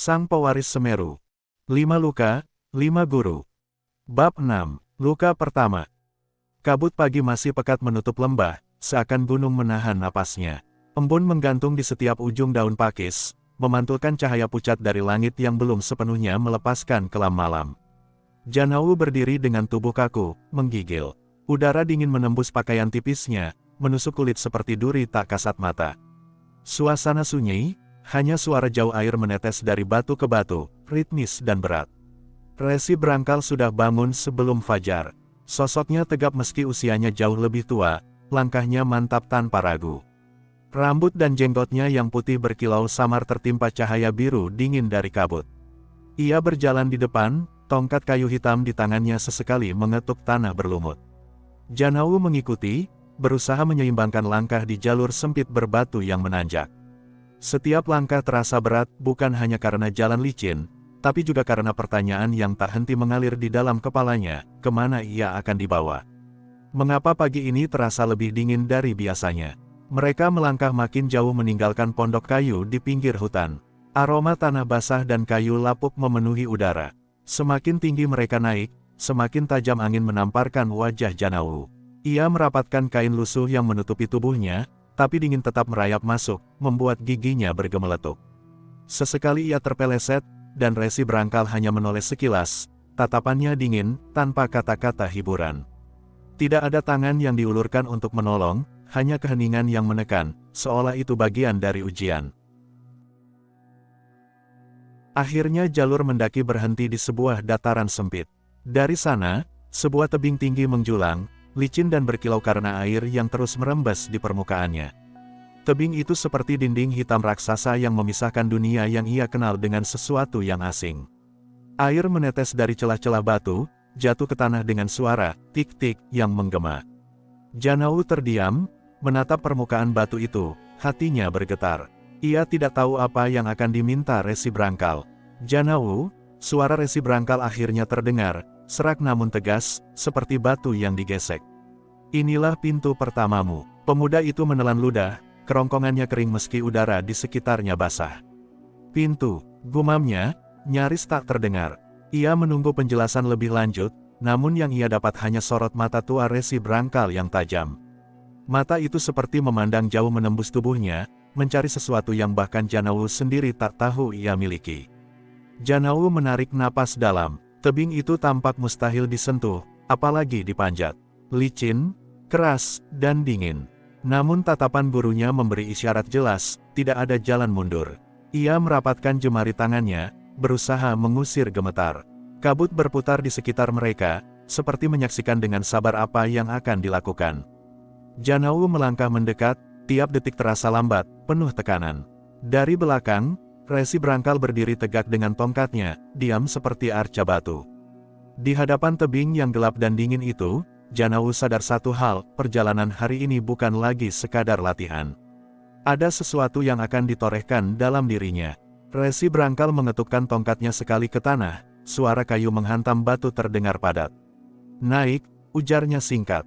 Sang Pewaris Semeru. 5 luka, 5 guru. Bab 6, luka pertama. Kabut pagi masih pekat menutup lembah, seakan gunung menahan napasnya. Embun menggantung di setiap ujung daun pakis, memantulkan cahaya pucat dari langit yang belum sepenuhnya melepaskan kelam malam. Janawu berdiri dengan tubuh kaku, menggigil. Udara dingin menembus pakaian tipisnya, menusuk kulit seperti duri tak kasat mata. Suasana sunyi, hanya suara jauh air menetes dari batu ke batu, ritmis dan berat. Resi Brangkal sudah bangun sebelum fajar. Sosoknya tegap meski usianya jauh lebih tua, langkahnya mantap tanpa ragu. Rambut dan jenggotnya yang putih berkilau samar tertimpa cahaya biru dingin dari kabut. Ia berjalan di depan, tongkat kayu hitam di tangannya sesekali mengetuk tanah berlumut. Janawu mengikuti, berusaha menyeimbangkan langkah di jalur sempit berbatu yang menanjak. Setiap langkah terasa berat bukan hanya karena jalan licin, tapi juga karena pertanyaan yang tak henti mengalir di dalam kepalanya, kemana ia akan dibawa. Mengapa pagi ini terasa lebih dingin dari biasanya? Mereka melangkah makin jauh meninggalkan pondok kayu di pinggir hutan. Aroma tanah basah dan kayu lapuk memenuhi udara. Semakin tinggi mereka naik, semakin tajam angin menamparkan wajah Janawu. Ia merapatkan kain lusuh yang menutupi tubuhnya, tapi dingin tetap merayap masuk, membuat giginya bergemeletuk. Sesekali ia terpeleset, dan Resi Brangkal hanya menoleh sekilas, tatapannya dingin, tanpa kata-kata hiburan. Tidak ada tangan yang diulurkan untuk menolong, hanya keheningan yang menekan, seolah itu bagian dari ujian. Akhirnya jalur mendaki berhenti di sebuah dataran sempit. Dari sana, sebuah tebing tinggi menjulang, licin dan berkilau karena air yang terus merembes di permukaannya. Tebing itu seperti dinding hitam raksasa yang memisahkan dunia yang ia kenal dengan sesuatu yang asing. Air menetes dari celah-celah batu, jatuh ke tanah dengan suara tik-tik yang menggema. Janawu terdiam, menatap permukaan batu itu, hatinya bergetar. Ia tidak tahu apa yang akan diminta Resi Brangkal. Janawu, suara Resi Brangkal akhirnya terdengar, serak namun tegas, seperti batu yang digesek. Inilah pintu pertamamu. Pemuda itu menelan ludah, kerongkongannya kering meski udara di sekitarnya basah. Pintu, gumamnya, nyaris tak terdengar. Ia menunggu penjelasan lebih lanjut, namun yang ia dapat hanya sorot mata tua Resi Brangkal yang tajam. Mata itu seperti memandang jauh menembus tubuhnya, mencari sesuatu yang bahkan Janawu sendiri tak tahu ia miliki. Janawu menarik napas dalam. Tebing itu tampak mustahil disentuh, apalagi dipanjat. Licin, keras, dan dingin. Namun tatapan gurunya memberi isyarat jelas, tidak ada jalan mundur. Ia merapatkan jemari tangannya, berusaha mengusir gemetar. Kabut berputar di sekitar mereka, seperti menyaksikan dengan sabar apa yang akan dilakukan. Janawu melangkah mendekat, tiap detik terasa lambat, penuh tekanan. Dari belakang, Resi Brangkal berdiri tegak dengan tongkatnya, diam seperti arca batu. Di hadapan tebing yang gelap dan dingin itu, Janawu sadar satu hal, perjalanan hari ini bukan lagi sekadar latihan. Ada sesuatu yang akan ditorehkan dalam dirinya. Resi Brangkal mengetukkan tongkatnya sekali ke tanah, suara kayu menghantam batu terdengar padat. Naik, ujarnya singkat.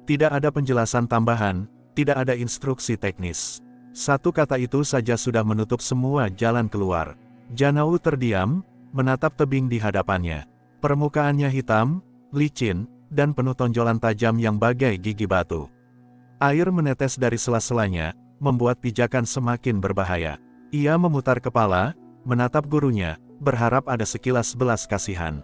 Tidak ada penjelasan tambahan, tidak ada instruksi teknis. Satu kata itu saja sudah menutup semua jalan keluar. Janawu terdiam, menatap tebing di hadapannya. Permukaannya hitam, licin, dan penuh tonjolan tajam yang bagai gigi batu. Air menetes dari sela-selanya, membuat pijakan semakin berbahaya. Ia memutar kepala, menatap gurunya, berharap ada sekilas belas kasihan.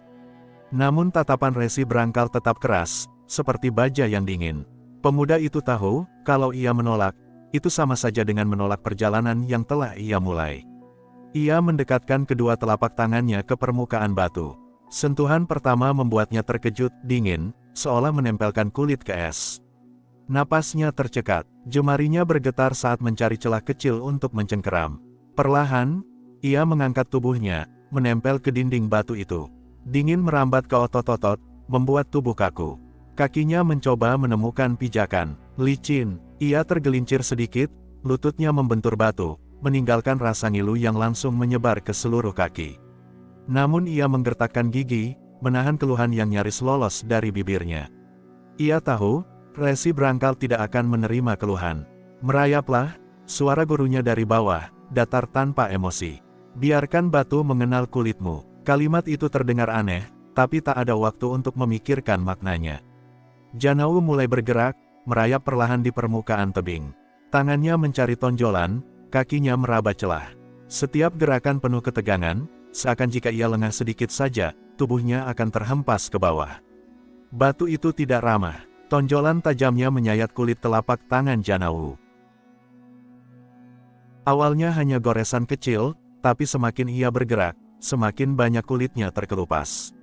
Namun tatapan Resi Brangkal tetap keras, seperti baja yang dingin. Pemuda itu tahu, kalau ia menolak, itu sama saja dengan menolak perjalanan yang telah ia mulai. Ia mendekatkan kedua telapak tangannya ke permukaan batu. Sentuhan pertama membuatnya terkejut, dingin, seolah menempelkan kulit ke es. Napasnya tercekat, jemarinya bergetar saat mencari celah kecil untuk mencengkeram. Perlahan, ia mengangkat tubuhnya, menempel ke dinding batu itu. Dingin merambat ke otot-otot, membuat tubuh kaku. Kakinya mencoba menemukan pijakan. Licin, ia tergelincir sedikit, lututnya membentur batu, meninggalkan rasa ngilu yang langsung menyebar ke seluruh kaki. Namun ia menggertakkan gigi, menahan keluhan yang nyaris lolos dari bibirnya. Ia tahu, Resi Brangkal tidak akan menerima keluhan. Merayaplah, suara gurunya dari bawah, datar tanpa emosi. Biarkan batu mengenal kulitmu. Kalimat itu terdengar aneh, tapi tak ada waktu untuk memikirkan maknanya. Janawu mulai bergerak, merayap perlahan di permukaan tebing. Tangannya mencari tonjolan, kakinya meraba celah. Setiap gerakan penuh ketegangan, seakan jika ia lengah sedikit saja, tubuhnya akan terhempas ke bawah. Batu itu tidak ramah. Tonjolan tajamnya menyayat kulit telapak tangan Janawu. Awalnya hanya goresan kecil, tapi semakin ia bergerak, semakin banyak kulitnya terkelupas.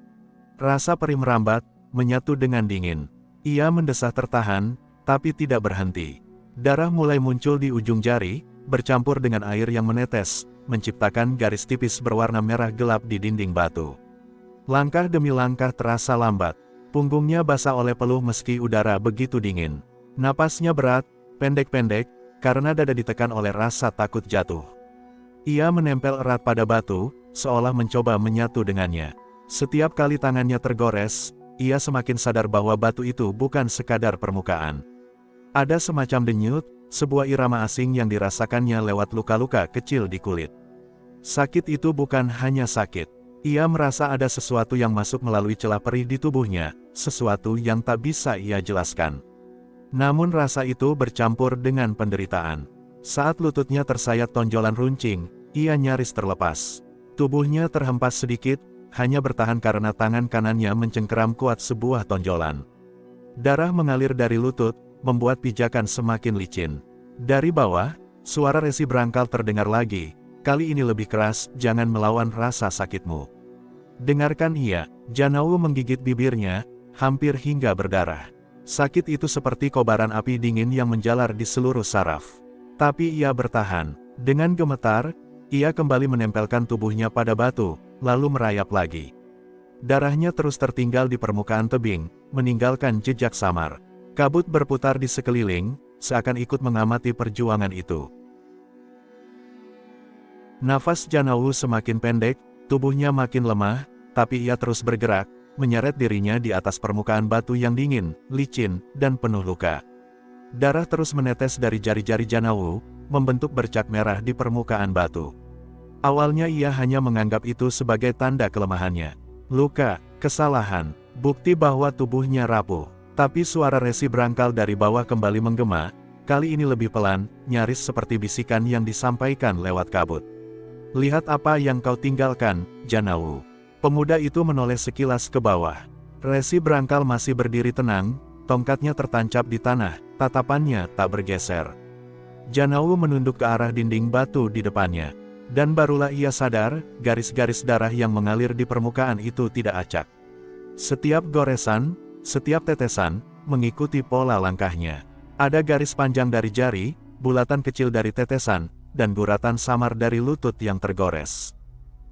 Rasa perih merambat, menyatu dengan dingin. Ia mendesah tertahan, tapi tidak berhenti. Darah mulai muncul di ujung jari, bercampur dengan air yang menetes, menciptakan garis tipis berwarna merah gelap di dinding batu. Langkah demi langkah terasa lambat. Punggungnya basah oleh peluh meski udara begitu dingin. Napasnya berat, pendek-pendek, karena dada ditekan oleh rasa takut jatuh. Ia menempel erat pada batu, seolah mencoba menyatu dengannya. Setiap kali tangannya tergores, ia semakin sadar bahwa batu itu bukan sekadar permukaan. Ada semacam denyut, sebuah irama asing yang dirasakannya lewat luka-luka kecil di kulit. Sakit itu bukan hanya sakit. Ia merasa ada sesuatu yang masuk melalui celah perih di tubuhnya, sesuatu yang tak bisa ia jelaskan. Namun rasa itu bercampur dengan penderitaan. Saat lututnya tersayat tonjolan runcing, ia nyaris terlepas. Tubuhnya terhempas sedikit, hanya bertahan karena tangan kanannya mencengkeram kuat sebuah tonjolan. Darah mengalir dari lutut, membuat pijakan semakin licin. Dari bawah, suara Resi Brangkal terdengar lagi. Kali ini lebih keras, jangan melawan rasa sakitmu. Dengarkan ia, Janawu menggigit bibirnya, hampir hingga berdarah. Sakit itu seperti kobaran api dingin yang menjalar di seluruh saraf. Tapi ia bertahan. Dengan gemetar, ia kembali menempelkan tubuhnya pada batu, lalu merayap lagi. Darahnya terus tertinggal di permukaan tebing, meninggalkan jejak samar. Kabut berputar di sekeliling, seakan ikut mengamati perjuangan itu. Nafas Janawu semakin pendek, tubuhnya makin lemah, tapi ia terus bergerak, menyeret dirinya di atas permukaan batu yang dingin, licin, dan penuh luka. Darah terus menetes dari jari-jari Janawu, membentuk bercak merah di permukaan batu. Awalnya ia hanya menganggap itu sebagai tanda kelemahannya. Luka, kesalahan, bukti bahwa tubuhnya rapuh. Tapi suara Resi Brangkal dari bawah kembali menggema, kali ini lebih pelan, nyaris seperti bisikan yang disampaikan lewat kabut. Lihat apa yang kau tinggalkan, Janawu. Pemuda itu menoleh sekilas ke bawah. Resi Brangkal masih berdiri tenang, tongkatnya tertancap di tanah, tatapannya tak bergeser. Janawu menunduk ke arah dinding batu di depannya. Dan barulah ia sadar, garis-garis darah yang mengalir di permukaan itu tidak acak. Setiap goresan, setiap tetesan, mengikuti pola langkahnya. Ada garis panjang dari jari, bulatan kecil dari tetesan, dan guratan samar dari lutut yang tergores.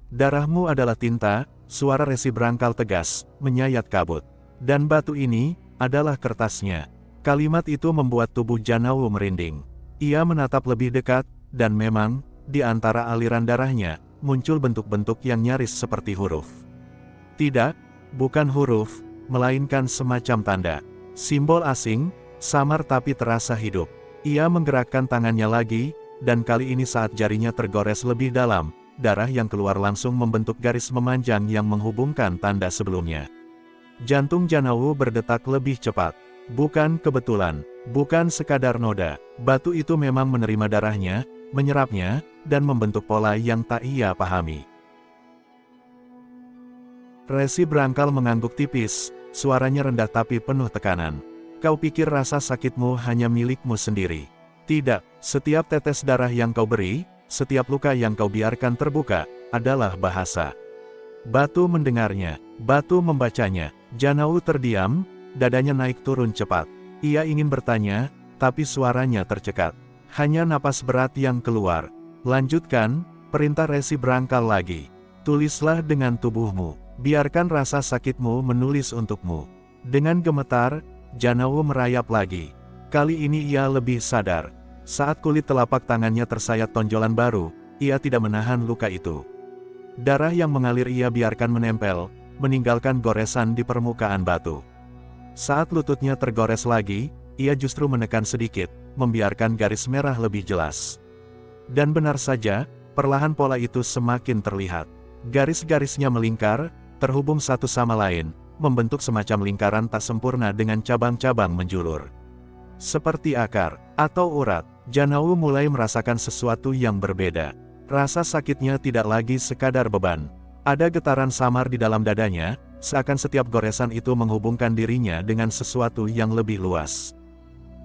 Darahmu adalah tinta, suara Resi Brangkal tegas, menyayat kabut. Dan batu ini, adalah kertasnya. Kalimat itu membuat tubuh Janawu merinding. Ia menatap lebih dekat, dan memang, di antara aliran darahnya, muncul bentuk-bentuk yang nyaris seperti huruf. Tidak, bukan huruf, melainkan semacam tanda. Simbol asing, samar tapi terasa hidup. Ia menggerakkan tangannya lagi, dan kali ini saat jarinya tergores lebih dalam, darah yang keluar langsung membentuk garis memanjang yang menghubungkan tanda sebelumnya. Jantung Janawu berdetak lebih cepat. Bukan kebetulan, bukan sekadar noda, batu itu memang menerima darahnya, menyerapnya, dan membentuk pola yang tak ia pahami. Resi Brangkal mengangguk tipis, suaranya rendah tapi penuh tekanan. Kau pikir rasa sakitmu hanya milikmu sendiri? Tidak, setiap tetes darah yang kau beri, setiap luka yang kau biarkan terbuka, adalah bahasa. Batu mendengarnya, batu membacanya. Janawu terdiam, dadanya naik turun cepat. Ia ingin bertanya, tapi suaranya tercekat. Hanya napas berat yang keluar. Lanjutkan, perintah Resi Brangkal lagi. Tulislah dengan tubuhmu, biarkan rasa sakitmu menulis untukmu. Dengan gemetar, Janawu merayap lagi. Kali ini ia lebih sadar. Saat kulit telapak tangannya tersayat tonjolan baru, ia tidak menahan luka itu. Darah yang mengalir ia biarkan menempel, meninggalkan goresan di permukaan batu. Saat lututnya tergores lagi, ia justru menekan sedikit, membiarkan garis merah lebih jelas. Dan benar saja, perlahan pola itu semakin terlihat. Garis-garisnya melingkar, terhubung satu sama lain, membentuk semacam lingkaran tak sempurna dengan cabang-cabang menjulur. Seperti akar, atau urat, Janawu mulai merasakan sesuatu yang berbeda. Rasa sakitnya tidak lagi sekadar beban. Ada getaran samar di dalam dadanya, seakan setiap goresan itu menghubungkan dirinya dengan sesuatu yang lebih luas.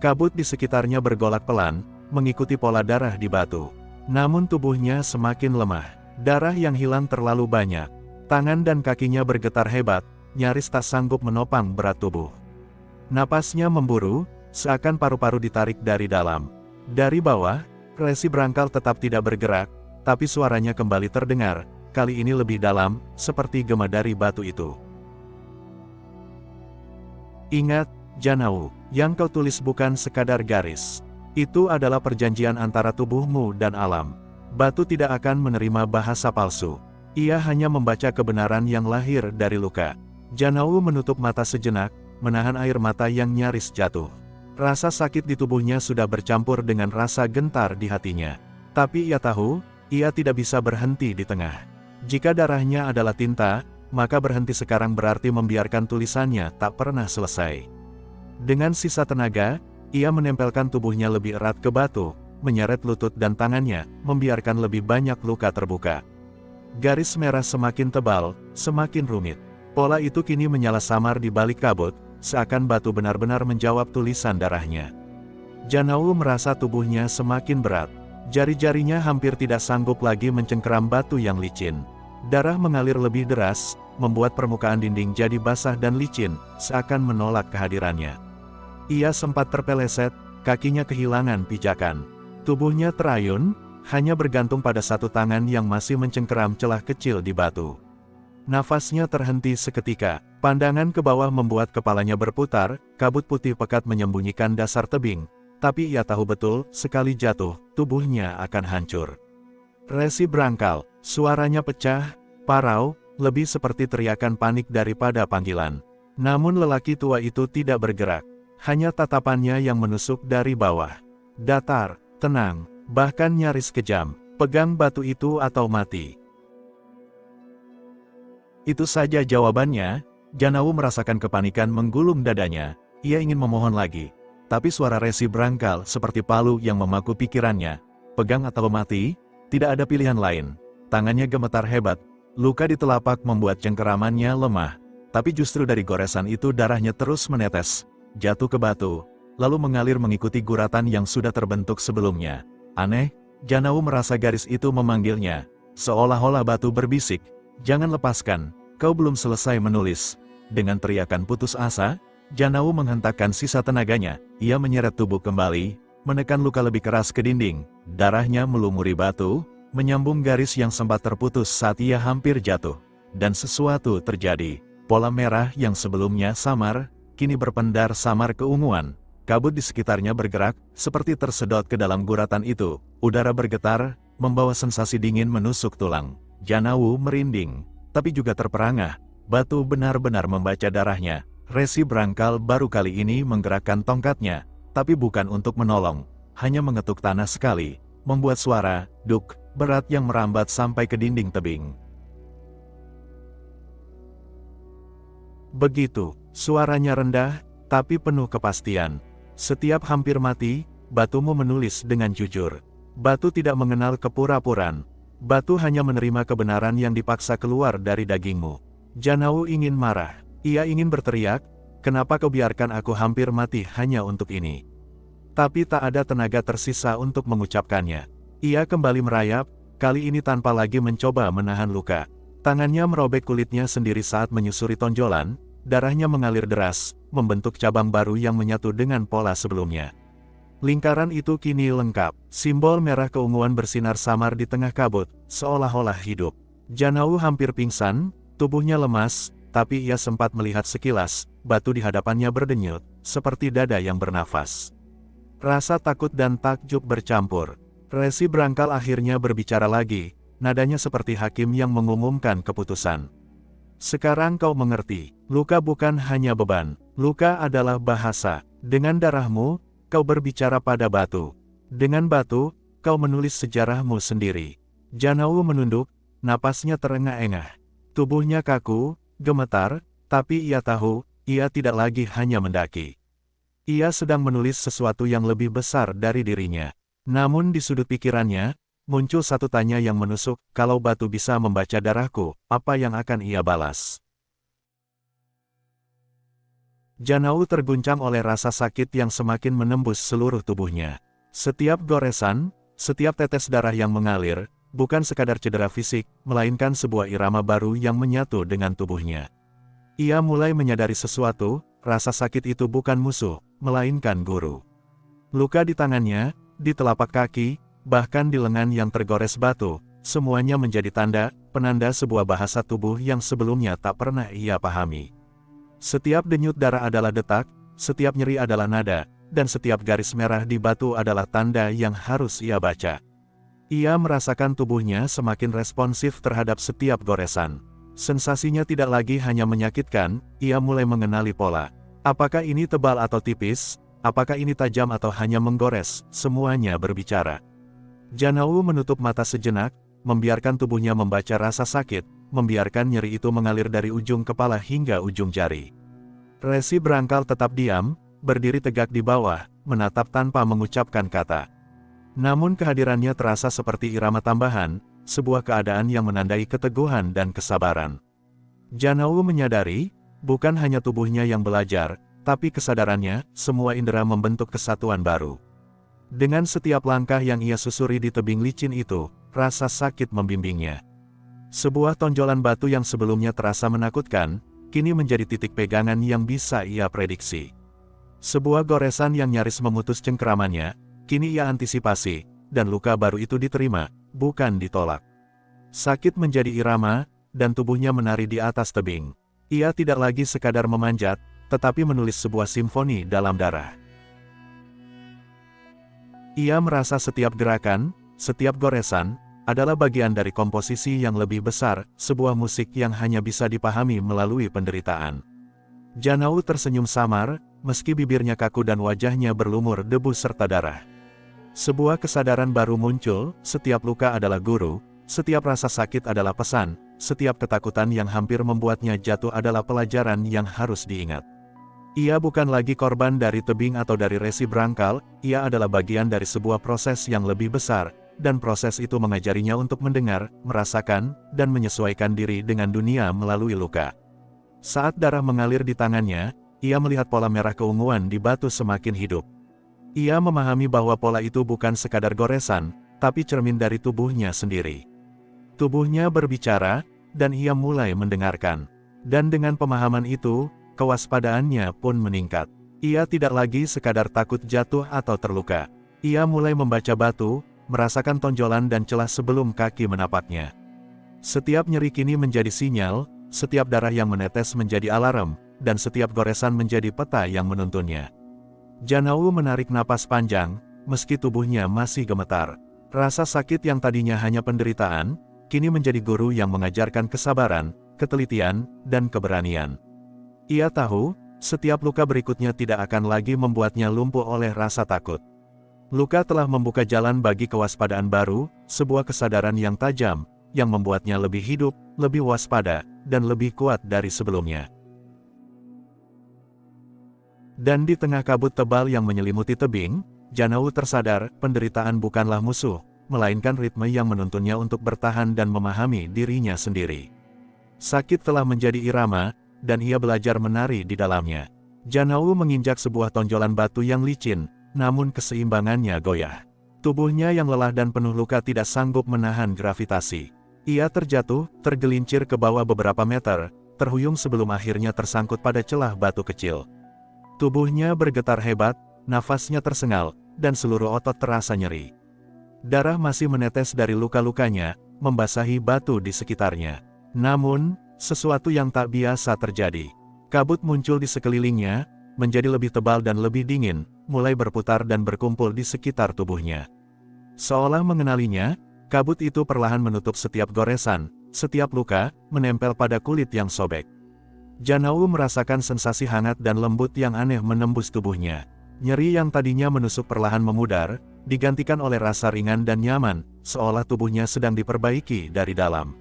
Kabut di sekitarnya bergolak pelan, mengikuti pola darah di batu. Namun tubuhnya semakin lemah. Darah yang hilang terlalu banyak. Tangan dan kakinya bergetar hebat, nyaris tak sanggup menopang berat tubuh. Napasnya memburu, seakan paru-paru ditarik dari dalam. Dari bawah, Resi Brangkal tetap tidak bergerak, tapi suaranya kembali terdengar, kali ini lebih dalam, seperti gema dari batu itu. Ingat, Janawu, yang kau tulis bukan sekadar garis. Itu adalah perjanjian antara tubuhmu dan alam. Batu tidak akan menerima bahasa palsu. Ia hanya membaca kebenaran yang lahir dari luka. Janawu menutup mata sejenak, menahan air mata yang nyaris jatuh. Rasa sakit di tubuhnya sudah bercampur dengan rasa gentar di hatinya. Tapi ia tahu, ia tidak bisa berhenti di tengah. Jika darahnya adalah tinta, maka berhenti sekarang berarti membiarkan tulisannya tak pernah selesai. Dengan sisa tenaga, ia menempelkan tubuhnya lebih erat ke batu, menyeret lutut dan tangannya, membiarkan lebih banyak luka terbuka. Garis merah semakin tebal, semakin rumit. Pola itu kini menyala samar di balik kabut, seakan batu benar-benar menjawab tulisan darahnya. Janawu merasa tubuhnya semakin berat. Jari-jarinya hampir tidak sanggup lagi mencengkeram batu yang licin. Darah mengalir lebih deras, membuat permukaan dinding jadi basah dan licin, seakan menolak kehadirannya. Ia sempat terpeleset, kakinya kehilangan pijakan. Tubuhnya terayun, hanya bergantung pada satu tangan yang masih mencengkeram celah kecil di batu. Nafasnya terhenti seketika, pandangan ke bawah membuat kepalanya berputar, kabut putih pekat menyembunyikan dasar tebing, tapi ia tahu betul, sekali jatuh, tubuhnya akan hancur. Resi Brangkal, suaranya pecah, parau, lebih seperti teriakan panik daripada panggilan. Namun lelaki tua itu tidak bergerak. Hanya tatapannya yang menusuk dari bawah. Datar, tenang, bahkan nyaris kejam. Pegang batu itu atau mati. Itu saja jawabannya. Janawu merasakan kepanikan menggulung dadanya. Ia ingin memohon lagi. Tapi suara Resi Brangkal seperti palu yang memaku pikirannya. Pegang atau mati, tidak ada pilihan lain. Tangannya gemetar hebat. Luka di telapak membuat cengkeramannya lemah. Tapi justru dari goresan itu darahnya terus menetes. Jatuh ke batu, lalu mengalir mengikuti guratan yang sudah terbentuk sebelumnya. Aneh, Janawu merasa garis itu memanggilnya. Seolah-olah batu berbisik, "Jangan lepaskan, kau belum selesai menulis." Dengan teriakan putus asa, Janawu menghentakkan sisa tenaganya. Ia menyeret tubuh kembali, menekan luka lebih keras ke dinding. Darahnya melumuri batu, menyambung garis yang sempat terputus saat ia hampir jatuh. Dan sesuatu terjadi. Pola merah yang sebelumnya samar, kini berpendar samar keunguan. Kabut di sekitarnya bergerak, seperti tersedot ke dalam guratan itu. Udara bergetar, membawa sensasi dingin menusuk tulang. Janawu merinding, tapi juga terperangah. Batu benar-benar membaca darahnya. Resi Brangkal baru kali ini menggerakkan tongkatnya, tapi bukan untuk menolong. Hanya mengetuk tanah sekali, membuat suara, duk, berat yang merambat sampai ke dinding tebing. Begitu, suaranya rendah, tapi penuh kepastian. Setiap hampir mati, batumu menulis dengan jujur. Batu tidak mengenal kepura-puraan. Batu hanya menerima kebenaran yang dipaksa keluar dari dagingmu. Janawu ingin marah. Ia ingin berteriak, "Kenapa kau biarkan aku hampir mati hanya untuk ini?" Tapi tak ada tenaga tersisa untuk mengucapkannya. Ia kembali merayap, kali ini tanpa lagi mencoba menahan luka. Tangannya merobek kulitnya sendiri saat menyusuri tonjolan, darahnya mengalir deras, membentuk cabang baru yang menyatu dengan pola sebelumnya. Lingkaran itu kini lengkap, simbol merah keunguan bersinar samar di tengah kabut, seolah-olah hidup. Janawu hampir pingsan, tubuhnya lemas, tapi ia sempat melihat sekilas, batu di hadapannya berdenyut, seperti dada yang bernafas. Rasa takut dan takjub bercampur. Resi Brangkal akhirnya berbicara lagi, nadanya seperti hakim yang mengumumkan keputusan. "Sekarang kau mengerti, luka bukan hanya beban, luka adalah bahasa. Dengan darahmu, kau berbicara pada batu. Dengan batu, kau menulis sejarahmu sendiri. Janao menunduk, napasnya terengah-engah. Tubuhnya kaku, gemetar, tapi ia tahu, ia tidak lagi hanya mendaki. Ia sedang menulis sesuatu yang lebih besar dari dirinya. Namun di sudut pikirannya, muncul satu tanya yang menusuk, kalau batu bisa membaca darahku, apa yang akan ia balas? Janao terguncang oleh rasa sakit yang semakin menembus seluruh tubuhnya. Setiap goresan, setiap tetes darah yang mengalir, bukan sekadar cedera fisik, melainkan sebuah irama baru yang menyatu dengan tubuhnya. Ia mulai menyadari sesuatu, rasa sakit itu bukan musuh, melainkan guru. Luka di tangannya, di telapak kaki, bahkan di lengan yang tergores batu, semuanya menjadi penanda sebuah bahasa tubuh yang sebelumnya tak pernah ia pahami. Setiap denyut darah adalah detak, setiap nyeri adalah nada, dan setiap garis merah di batu adalah tanda yang harus ia baca. Ia merasakan tubuhnya semakin responsif terhadap setiap goresan. Sensasinya tidak lagi hanya menyakitkan, ia mulai mengenali pola. Apakah ini tebal atau tipis? Apakah ini tajam atau hanya menggores? Semuanya berbicara. Janao menutup mata sejenak, membiarkan tubuhnya membaca rasa sakit, membiarkan nyeri itu mengalir dari ujung kepala hingga ujung jari. Resi Brangkal tetap diam, berdiri tegak di bawah, menatap tanpa mengucapkan kata. Namun kehadirannya terasa seperti irama tambahan, sebuah keadaan yang menandai keteguhan dan kesabaran. Janao menyadari, bukan hanya tubuhnya yang belajar, tapi kesadarannya, semua indera membentuk kesatuan baru. Dengan setiap langkah yang ia susuri di tebing licin itu, rasa sakit membimbingnya. Sebuah tonjolan batu yang sebelumnya terasa menakutkan, kini menjadi titik pegangan yang bisa ia prediksi. Sebuah goresan yang nyaris memutus cengkeramannya, kini ia antisipasi, dan luka baru itu diterima, bukan ditolak. Sakit menjadi irama, dan tubuhnya menari di atas tebing. Ia tidak lagi sekadar memanjat, tetapi menulis sebuah simfoni dalam darah. Ia merasa setiap gerakan, setiap goresan, adalah bagian dari komposisi yang lebih besar, sebuah musik yang hanya bisa dipahami melalui penderitaan. Janao tersenyum samar, meski bibirnya kaku dan wajahnya berlumur debu serta darah. Sebuah kesadaran baru muncul, setiap luka adalah guru, setiap rasa sakit adalah pesan, setiap ketakutan yang hampir membuatnya jatuh adalah pelajaran yang harus diingat. Ia bukan lagi korban dari tebing atau dari resi Brangkal, ia adalah bagian dari sebuah proses yang lebih besar, dan proses itu mengajarinya untuk mendengar, merasakan, dan menyesuaikan diri dengan dunia melalui luka. Saat darah mengalir di tangannya, ia melihat pola merah keunguan di batu semakin hidup. Ia memahami bahwa pola itu bukan sekadar goresan, tapi cermin dari tubuhnya sendiri. Tubuhnya berbicara, dan ia mulai mendengarkan. Dan dengan pemahaman itu, kewaspadaannya pun meningkat. Ia tidak lagi sekadar takut jatuh atau terluka. Ia mulai membaca batu, merasakan tonjolan dan celah sebelum kaki menapaknya. Setiap nyeri kini menjadi sinyal, setiap darah yang menetes menjadi alarm, dan setiap goresan menjadi peta yang menuntunnya. Janao menarik napas panjang, meski tubuhnya masih gemetar. Rasa sakit yang tadinya hanya penderitaan, kini menjadi guru yang mengajarkan kesabaran, ketelitian, dan keberanian. Ia tahu, setiap luka berikutnya tidak akan lagi membuatnya lumpuh oleh rasa takut. Luka telah membuka jalan bagi kewaspadaan baru, sebuah kesadaran yang tajam, yang membuatnya lebih hidup, lebih waspada, dan lebih kuat dari sebelumnya. Dan di tengah kabut tebal yang menyelimuti tebing, Janao tersadar, penderitaan bukanlah musuh, melainkan ritme yang menuntunnya untuk bertahan dan memahami dirinya sendiri. Sakit telah menjadi irama, dan ia belajar menari di dalamnya. Janao menginjak sebuah tonjolan batu yang licin, namun keseimbangannya goyah. Tubuhnya yang lelah dan penuh luka tidak sanggup menahan gravitasi. Ia terjatuh, tergelincir ke bawah beberapa meter, terhuyung sebelum akhirnya tersangkut pada celah batu kecil. Tubuhnya bergetar hebat, nafasnya tersengal, dan seluruh otot terasa nyeri. Darah masih menetes dari luka-lukanya, membasahi batu di sekitarnya. Namun, sesuatu yang tak biasa terjadi. Kabut muncul di sekelilingnya, menjadi lebih tebal dan lebih dingin, mulai berputar dan berkumpul di sekitar tubuhnya. Seolah mengenalinya, kabut itu perlahan menutup setiap goresan, setiap luka, menempel pada kulit yang sobek. Janao merasakan sensasi hangat dan lembut yang aneh menembus tubuhnya. Nyeri yang tadinya menusuk perlahan memudar, digantikan oleh rasa ringan dan nyaman, seolah tubuhnya sedang diperbaiki dari dalam.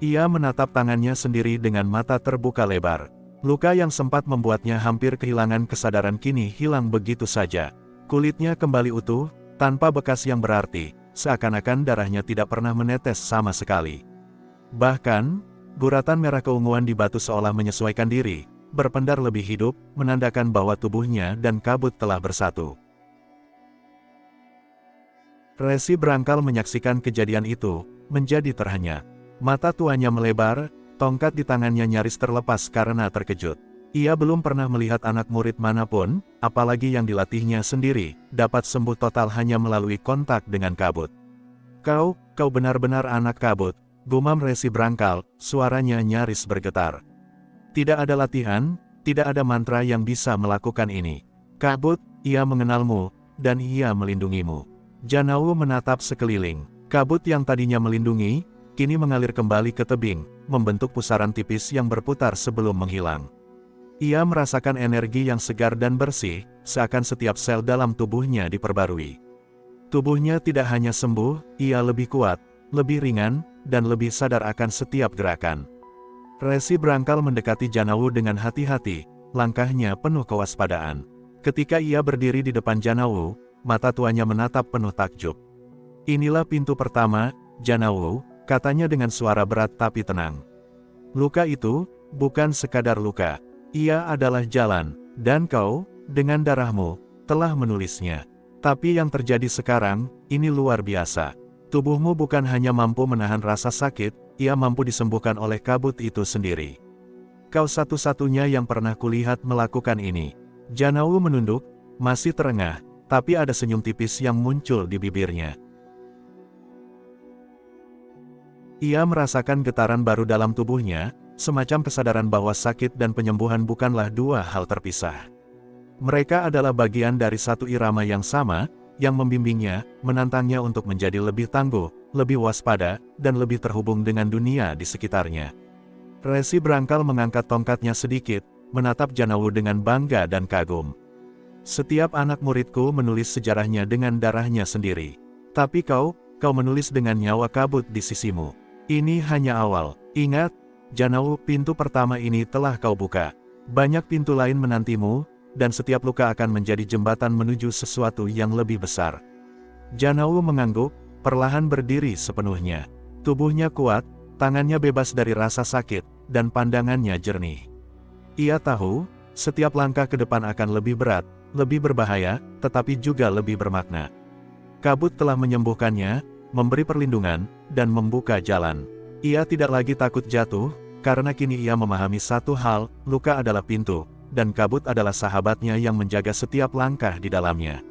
Ia menatap tangannya sendiri dengan mata terbuka lebar. Luka yang sempat membuatnya hampir kehilangan kesadaran kini hilang begitu saja. Kulitnya kembali utuh, tanpa bekas yang berarti, seakan-akan darahnya tidak pernah menetes sama sekali. Bahkan, guratan merah keunguan di batu seolah menyesuaikan diri, berpendar lebih hidup, menandakan bahwa tubuhnya dan kabut telah bersatu. Resi Brangkal menyaksikan kejadian itu, menjadi terhenyak. Mata tuanya melebar, tongkat di tangannya nyaris terlepas karena terkejut. Ia belum pernah melihat anak murid manapun, apalagi yang dilatihnya sendiri, dapat sembuh total hanya melalui kontak dengan kabut. Kau benar-benar anak kabut, gumam Resi Brangkal, suaranya nyaris bergetar. Tidak ada latihan, tidak ada mantra yang bisa melakukan ini. Kabut, ia mengenalmu, dan ia melindungimu. Janawu menatap sekeliling. Kabut yang tadinya melindungi, kini mengalir kembali ke tebing, membentuk pusaran tipis yang berputar sebelum menghilang. Ia merasakan energi yang segar dan bersih, seakan setiap sel dalam tubuhnya diperbarui. Tubuhnya tidak hanya sembuh, ia lebih kuat, lebih ringan, dan lebih sadar akan setiap gerakan. Resi Brangkal mendekati Janawu dengan hati-hati, langkahnya penuh kewaspadaan. Ketika ia berdiri di depan Janawu, mata tuanya menatap penuh takjub. Inilah pintu pertama, Janawu, katanya dengan suara berat tapi tenang. Luka itu, bukan sekadar luka. Ia adalah jalan, dan kau, dengan darahmu, telah menulisnya. Tapi yang terjadi sekarang, ini luar biasa. Tubuhmu bukan hanya mampu menahan rasa sakit, ia mampu disembuhkan oleh kabut itu sendiri. Kau satu-satunya yang pernah kulihat melakukan ini. Janawu menunduk, masih terengah, tapi ada senyum tipis yang muncul di bibirnya. Ia merasakan getaran baru dalam tubuhnya, semacam kesadaran bahwa sakit dan penyembuhan bukanlah dua hal terpisah. Mereka adalah bagian dari satu irama yang sama, yang membimbingnya, menantangnya untuk menjadi lebih tangguh, lebih waspada, dan lebih terhubung dengan dunia di sekitarnya. Resi Brangkal mengangkat tongkatnya sedikit, menatap Janawu dengan bangga dan kagum. Setiap anak muridku menulis sejarahnya dengan darahnya sendiri. Tapi kau menulis dengan nyawa kabut di sisimu. Ini hanya awal. Ingat, Janawu, pintu pertama ini telah kau buka. Banyak pintu lain menantimu, dan setiap luka akan menjadi jembatan menuju sesuatu yang lebih besar. Janawu mengangguk, perlahan berdiri sepenuhnya. Tubuhnya kuat, tangannya bebas dari rasa sakit, dan pandangannya jernih. Ia tahu, setiap langkah ke depan akan lebih berat, lebih berbahaya, tetapi juga lebih bermakna. Kabut telah menyembuhkannya, memberi perlindungan, dan membuka jalan. Ia tidak lagi takut jatuh, karena kini ia memahami satu hal, luka adalah pintu, dan kabut adalah sahabatnya yang menjaga setiap langkah di dalamnya.